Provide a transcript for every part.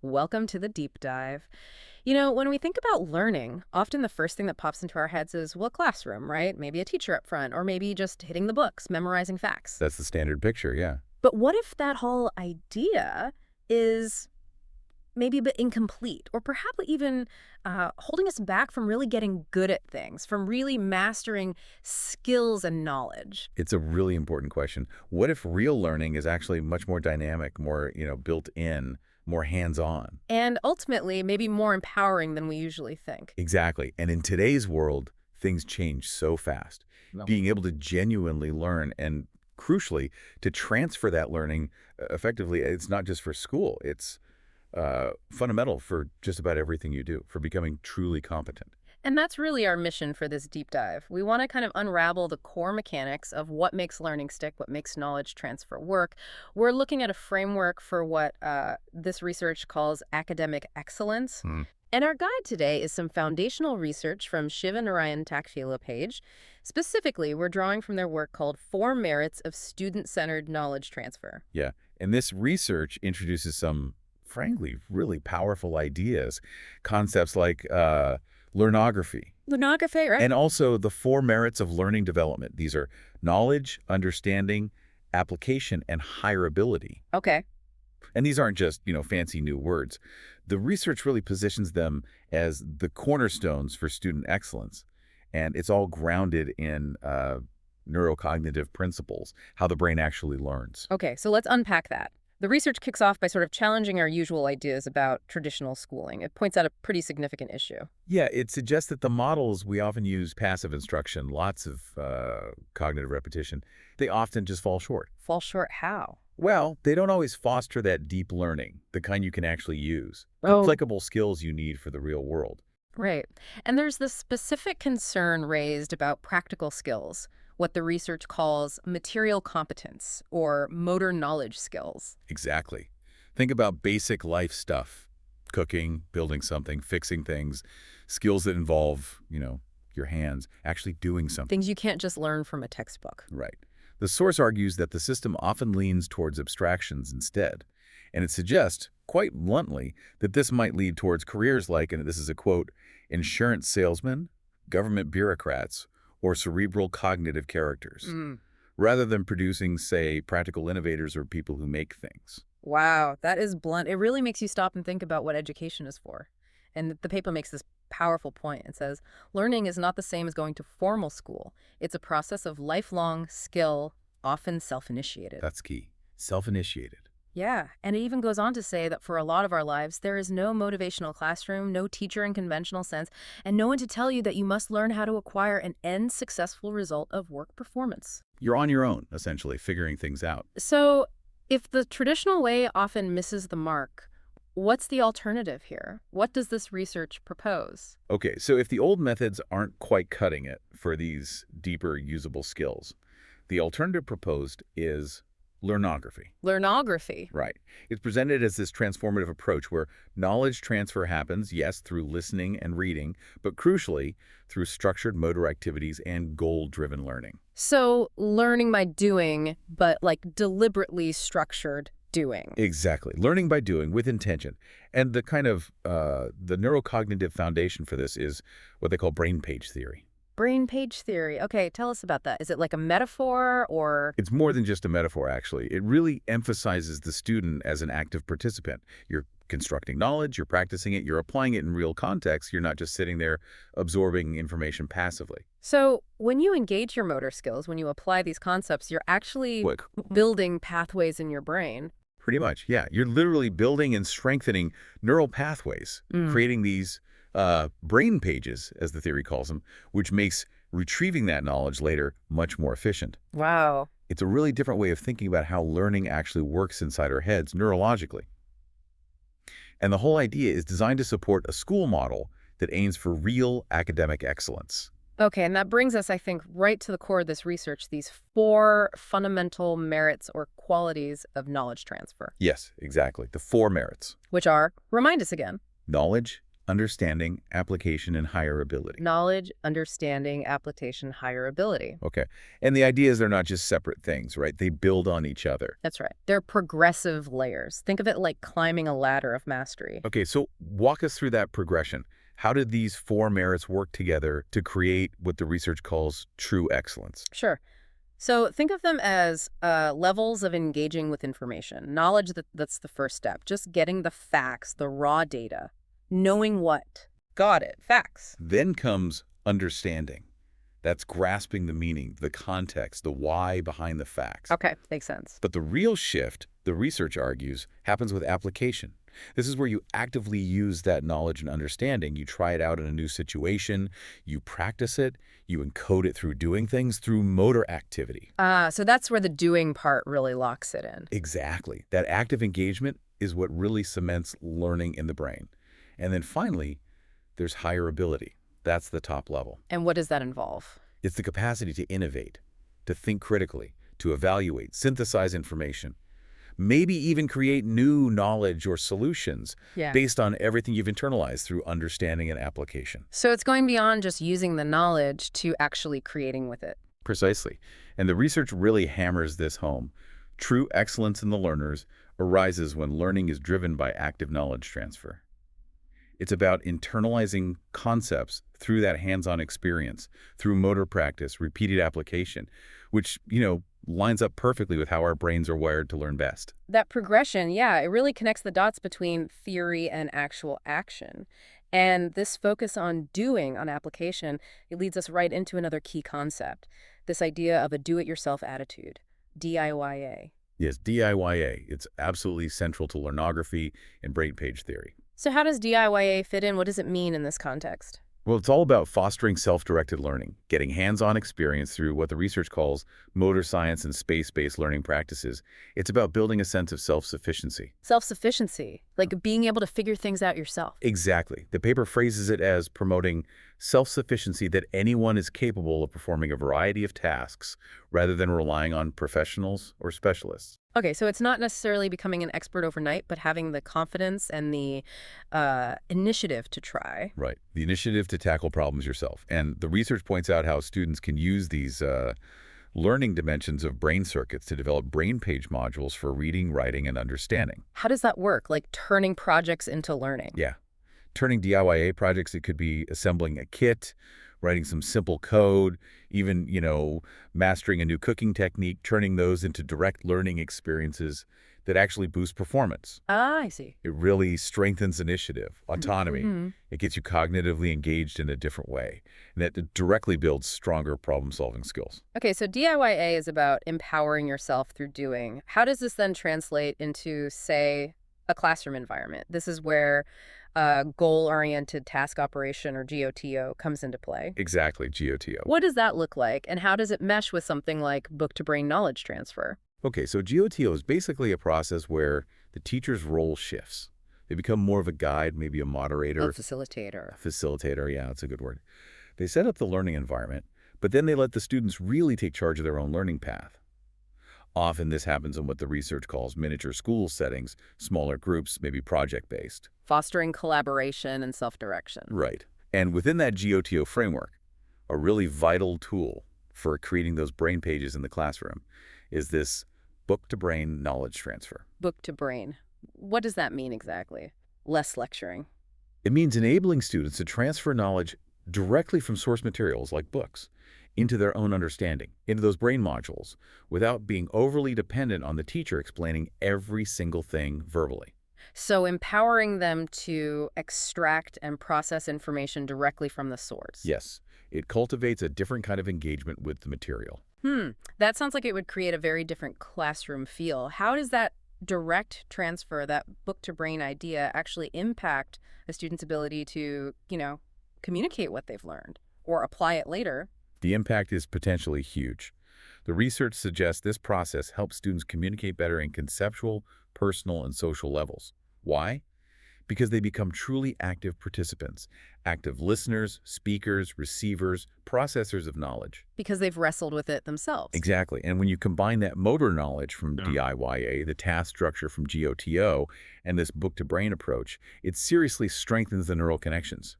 Welcome to the deep dive. When we think about learning, often the first thing that pops into our heads is, well, classroom, right? Maybe a teacher up front, or maybe just hitting the books, memorizing facts. That's the standard picture, yeah. But what if that whole idea is maybe a bit incomplete, or perhaps even holding us back from really getting good at things, from really mastering skills and knowledge? It's a really important question. What if real learning is actually much more dynamic, more, built in, more hands-on? And ultimately, maybe more empowering than we usually think. Exactly. And in today's world, things change so fast. No. Being able to genuinely learn and, crucially, to transfer that learning effectively, it's not just for school. It's fundamental for just about everything you do, for becoming truly competent. And that's really our mission for this deep dive. We want to kind of unravel the core mechanics of what makes learning stick, what makes knowledge transfer work. We're looking at a framework for what this research calls academic excellence. Hmm. And our guide today is some foundational research from Shiva Narayan Taxshila Page. Specifically, we're drawing from their work called Four Merits of Student-Centered Knowledge Transfer. Yeah. And this research introduces some, frankly, really powerful ideas, concepts like learnography, Learnography, right? and also the four merits of learning development. These are knowledge, understanding, application, and hireability. Okay. And these aren't just, fancy new words. The research really positions them as the cornerstones for student excellence. And it's all grounded in neurocognitive principles, how the brain actually learns. Okay, so let's unpack that. The research kicks off by sort of challenging our usual ideas about traditional schooling. It points out a pretty significant issue. Yeah, it suggests that the models we often use, passive instruction, lots of cognitive repetition, they often just fall short. Fall short how? Well, they don't always foster that deep learning, the kind you can actually use, Oh, applicable skills you need for the real world. right. And there's this specific concern raised about practical skills, what the research calls material competence or motor knowledge skills. Exactly. Think about basic life stuff, cooking, building something, fixing things, skills that involve, your hands, actually doing something. Things you can't just learn from a textbook. Right. The source argues that the system often leans towards abstractions instead, and it suggests, quite bluntly, that this might lead towards careers like, and this is a quote, insurance salesmen, government bureaucrats, or cerebral cognitive characters, rather than producing, say, practical innovators or people who make things. Wow, that is blunt. It really makes you stop and think about what education is for. And the paper makes this powerful point. It says, learning is not the same as going to formal school. It's a process of lifelong skill, often self-initiated. That's key. Self-initiated. Yeah, and it even goes on to say that for a lot of our lives, there is no motivational classroom, no teacher in conventional sense, and no one to tell you that you must learn how to acquire an end successful result of work performance. You're on your own, essentially, figuring things out. So if the traditional way often misses the mark, what's the alternative here? What does this research propose? Okay, so if the old methods aren't quite cutting it for these deeper usable skills, the alternative proposed is learnography. Learnography. Right. It's presented as this transformative approach where knowledge transfer happens, yes, through listening and reading, but crucially, through structured motor activities and goal-driven learning. So learning by doing, but like deliberately structured doing. Exactly. Learning by doing with intention. And the kind of the neurocognitive foundation for this is what they call brain page theory. Brain page theory. Okay, tell us about that. Is it like a metaphor or? It's more than just a metaphor, actually. It really emphasizes the student as an active participant. You're constructing knowledge, you're practicing it, you're applying it in real context. You're not just sitting there absorbing information passively. So when you engage your motor skills, when you apply these concepts, you're actually What? building pathways in your brain. Pretty much, yeah. You're literally building and strengthening neural pathways, creating these brain pages, as the theory calls them, which makes retrieving that knowledge later much more efficient. Wow. It's a really different way of thinking about how learning actually works inside our heads neurologically. And the whole idea is designed to support a school model that aims for real academic excellence. Okay, and that brings us, I think, right to the core of this research, these four fundamental merits or qualities of knowledge transfer, Yes, exactly. The four merits: which are, remind us again. knowledge, understanding, application, and higher ability. Knowledge, understanding, application, higher ability. Okay. And the idea is they're not just separate things, right? They build on each other. That's right. They're progressive layers. Think of it like climbing a ladder of mastery. Okay, so walk us through that progression. How did these four merits work together to create what the research calls true excellence? Sure. So think of them as levels of engaging with information. Knowledge, that's the first step. Just getting the facts, the raw data. Knowing what? Got it. Facts. Then comes understanding. That's grasping the meaning, the context, the why behind the facts. Okay, makes sense. But the real shift, the research argues, happens with application. This is where you actively use that knowledge and understanding. You try it out in a new situation, you practice it, you encode it through doing things, through motor activity. So that's where the doing part really locks it in. Exactly. That active engagement is what really cements learning in the brain. And then finally, there's higher ability. That's the top level. And what does that involve? It's the capacity to innovate, to think critically, to evaluate, synthesize information, maybe even create new knowledge or solutions based on everything you've internalized through understanding and application. So it's going beyond just using the knowledge to actually creating with it. Precisely. And the research really hammers this home. True excellence in the learners arises when learning is driven by active knowledge transfer. It's about internalizing concepts through that hands-on experience, through motor practice, repeated application, which, lines up perfectly with how our brains are wired to learn best. That progression, yeah, it really connects the dots between theory and actual action. And this focus on doing, on application, it leads us right into another key concept, this idea of a do-it-yourself attitude, DIYA. Yes, DIYA. It's absolutely central to learnography and brain page theory. So how does DIYA fit in? What does it mean in this context? Well, it's all about fostering self-directed learning, getting hands-on experience through what the research calls motor science and space-based learning practices. It's about building a sense of self-sufficiency. Self-sufficiency, like being able to figure things out yourself. Exactly. The paper phrases it as promoting self-sufficiency, that anyone is capable of performing a variety of tasks rather than relying on professionals or specialists. Okay, so it's not necessarily becoming an expert overnight, but having the confidence and the initiative to try. Right. The initiative to tackle problems yourself. And the research points out how students can use these learning dimensions of brain circuits to develop brain page modules for reading, writing, and understanding. How does that work? Like turning projects into learning? Yeah. Turning DIYA projects, it could be assembling a kit, writing some simple code, even, mastering a new cooking technique, turning those into direct learning experiences that actually boost performance. Ah, I see. It really strengthens initiative, autonomy. Mm-hmm. It gets you cognitively engaged in a different way. And that directly builds stronger problem-solving skills. Okay, so DIYA is about empowering yourself through doing. How does this then translate into, say, a classroom environment? This is where goal-oriented task operation, or GOTO, comes into play. Exactly, GOTO. What does that look like, and how does it mesh with something like book-to-brain knowledge transfer? Okay, so GOTO is basically a process where the teacher's role shifts. They become more of a guide, maybe a moderator. A facilitator. A facilitator, yeah, that's a good word. They set up the learning environment, but then they let the students really take charge of their own learning path. Often this happens in what the research calls miniature school settings, smaller groups, maybe project-based. Fostering collaboration and self-direction. Right. And within that GOTO framework, a really vital tool for creating those brain pages in the classroom is this book-to-brain knowledge transfer. Book-to-brain. What does that mean exactly? Less lecturing. It means enabling students to transfer knowledge directly from source materials like books into their own understanding, into those brain modules, without being overly dependent on the teacher explaining every single thing verbally. So empowering them to extract and process information directly from the source. Yes, it cultivates a different kind of engagement with the material. That sounds like it would create a very different classroom feel. How does that direct transfer, that book-to-brain idea, actually impact a student's ability to, communicate what they've learned or apply it later? The impact is potentially huge. The research suggests this process helps students communicate better in conceptual, personal, and social levels. Why? because they become truly active participants, active listeners, speakers, receivers, processors of knowledge. Because they've wrestled with it themselves. Exactly. And when you combine that motor knowledge from Yeah. DIYA, the task structure from GOTO, and this book-to-brain approach, it seriously strengthens the neural connections.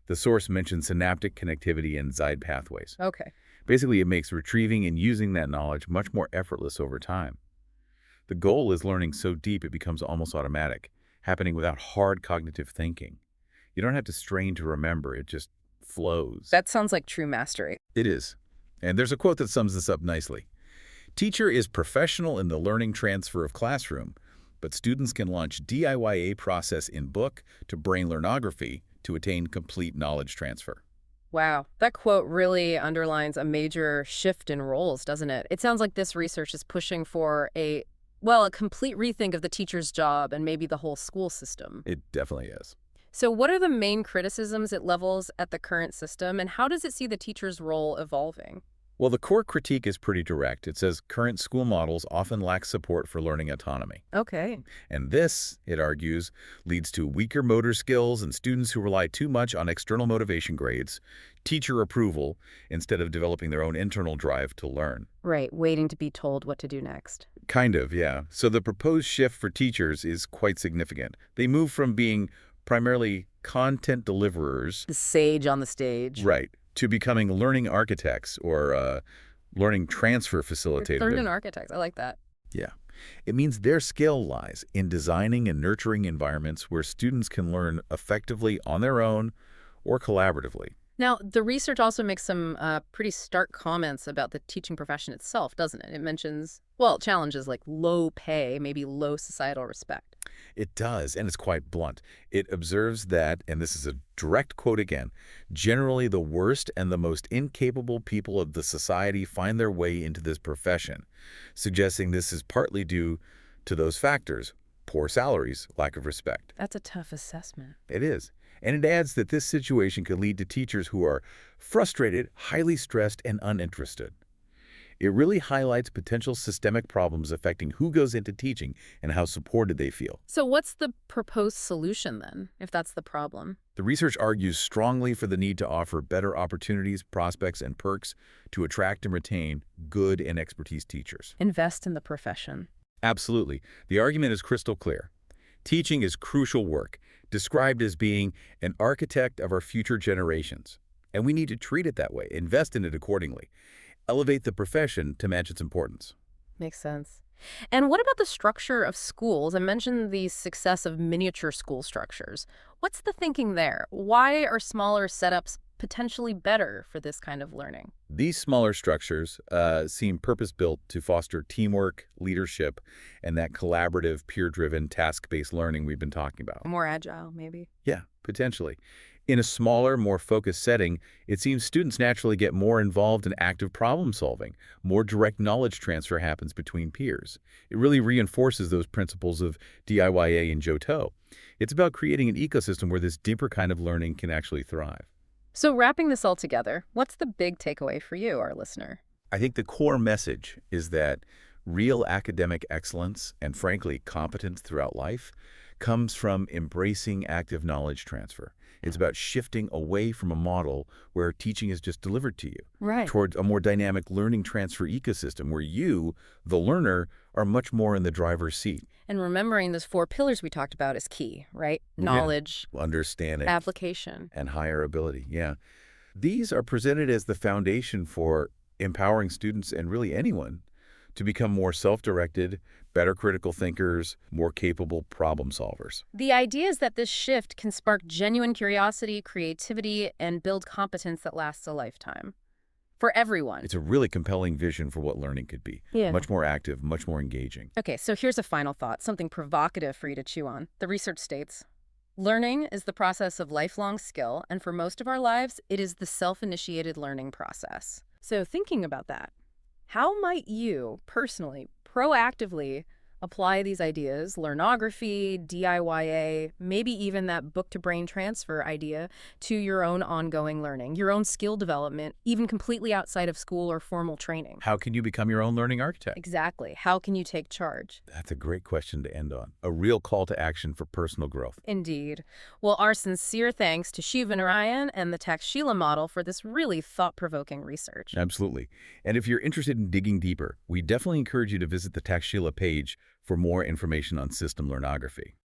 The source mentions synaptic connectivity and Zide pathways. Okay. Basically, it makes retrieving and using that knowledge much more effortless over time. The goal is learning so deep it becomes almost automatic, happening without hard cognitive thinking. You don't have to strain to remember, it just flows. That sounds like true mastery. It is. And there's a quote that sums this up nicely. Teacher is professional in the learning transfer of classroom, but students can launch DIYA process in book to brain learnography to attain complete knowledge transfer. Wow, that quote really underlines a major shift in roles, doesn't it? It sounds like this research is pushing for a complete rethink of the teacher's job and maybe the whole school system. It definitely is. So what are the main criticisms it levels at the current system, and how does it see the teacher's role evolving? Well, the core critique is pretty direct. It says current school models often lack support for learning autonomy. Okay. And this, it argues, leads to weaker motor skills and students who rely too much on external motivation grades, teacher approval, instead of developing their own internal drive to learn. Right, waiting to be told what to do next. Kind of, yeah. So the proposed shift for teachers is quite significant. They move from being primarily content deliverers, The sage on the stage. right, to becoming learning architects or learning transfer facilitators. Learning architects, I like that. Yeah. It means their skill lies in designing and nurturing environments where students can learn effectively on their own or collaboratively. Now, the research also makes some pretty stark comments about the teaching profession itself, doesn't it? It mentions, challenges like low pay, maybe low societal respect. It does, and it's quite blunt. It observes that, and this is a direct quote again, generally the worst and the most incapable people of the society find their way into this profession, suggesting this is partly due to those factors: poor salaries, lack of respect. That's a tough assessment. It is. And it adds that this situation could lead to teachers who are frustrated, highly stressed, and uninterested. It really highlights potential systemic problems affecting who goes into teaching and how supported they feel. So what's the proposed solution then, if that's the problem? The research argues strongly for the need to offer better opportunities, prospects, and perks to attract and retain good and expertise teachers. Invest in the profession. Absolutely. The argument is crystal clear. Teaching is crucial work, described as being an architect of our future generations. And we need to treat it that way, invest in it accordingly, elevate the profession to match its importance. Makes sense. And what about the structure of schools? I mentioned the success of miniature school structures. What's the thinking there? Why are smaller setups potentially better for this kind of learning? These smaller structures seem purpose-built to foster teamwork, leadership, and that collaborative, peer-driven, task-based learning we've been talking about. More agile, maybe? Yeah, potentially. In a smaller, more focused setting, it seems students naturally get more involved in active problem-solving. More direct knowledge transfer happens between peers. It really reinforces those principles of DIYA and GOTO. It's about creating an ecosystem where this deeper kind of learning can actually thrive. So wrapping this all together, what's the big takeaway for you, our listener? I think the core message is that real academic excellence and, frankly, competence throughout life comes from embracing active knowledge transfer. It's about shifting away from a model where teaching is just delivered to you, towards a more dynamic learning transfer ecosystem where you, the learner, are much more in the driver's seat. And remembering those 4 pillars we talked about is key, right? Knowledge, Understanding, application, and higher ability. Yeah. These are presented as the foundation for empowering students and really anyone to become more self-directed, better critical thinkers, more capable problem solvers. The idea is that this shift can spark genuine curiosity, creativity, and build competence that lasts a lifetime. For everyone. It's a really compelling vision for what learning could be. Yeah. Much more active, much more engaging. Okay, so here's a final thought, something provocative for you to chew on. The research states, learning is the process of lifelong skill, and for most of our lives, it is the self-initiated learning process. So thinking about that, how might you, personally, proactively Apply these ideas, learnography, DIYA, maybe even that book-to-brain transfer idea, to your own ongoing learning, your own skill development, even completely outside of school or formal training. How can you become your own learning architect? Exactly. How can you take charge? That's a great question to end on. A real call to action for personal growth. Indeed. Well, our sincere thanks to Shiva Narayan and the Taxshila model for this really thought-provoking research. Absolutely. And if you're interested in digging deeper, we definitely encourage you to visit the Taxshila page for more information on system learnography.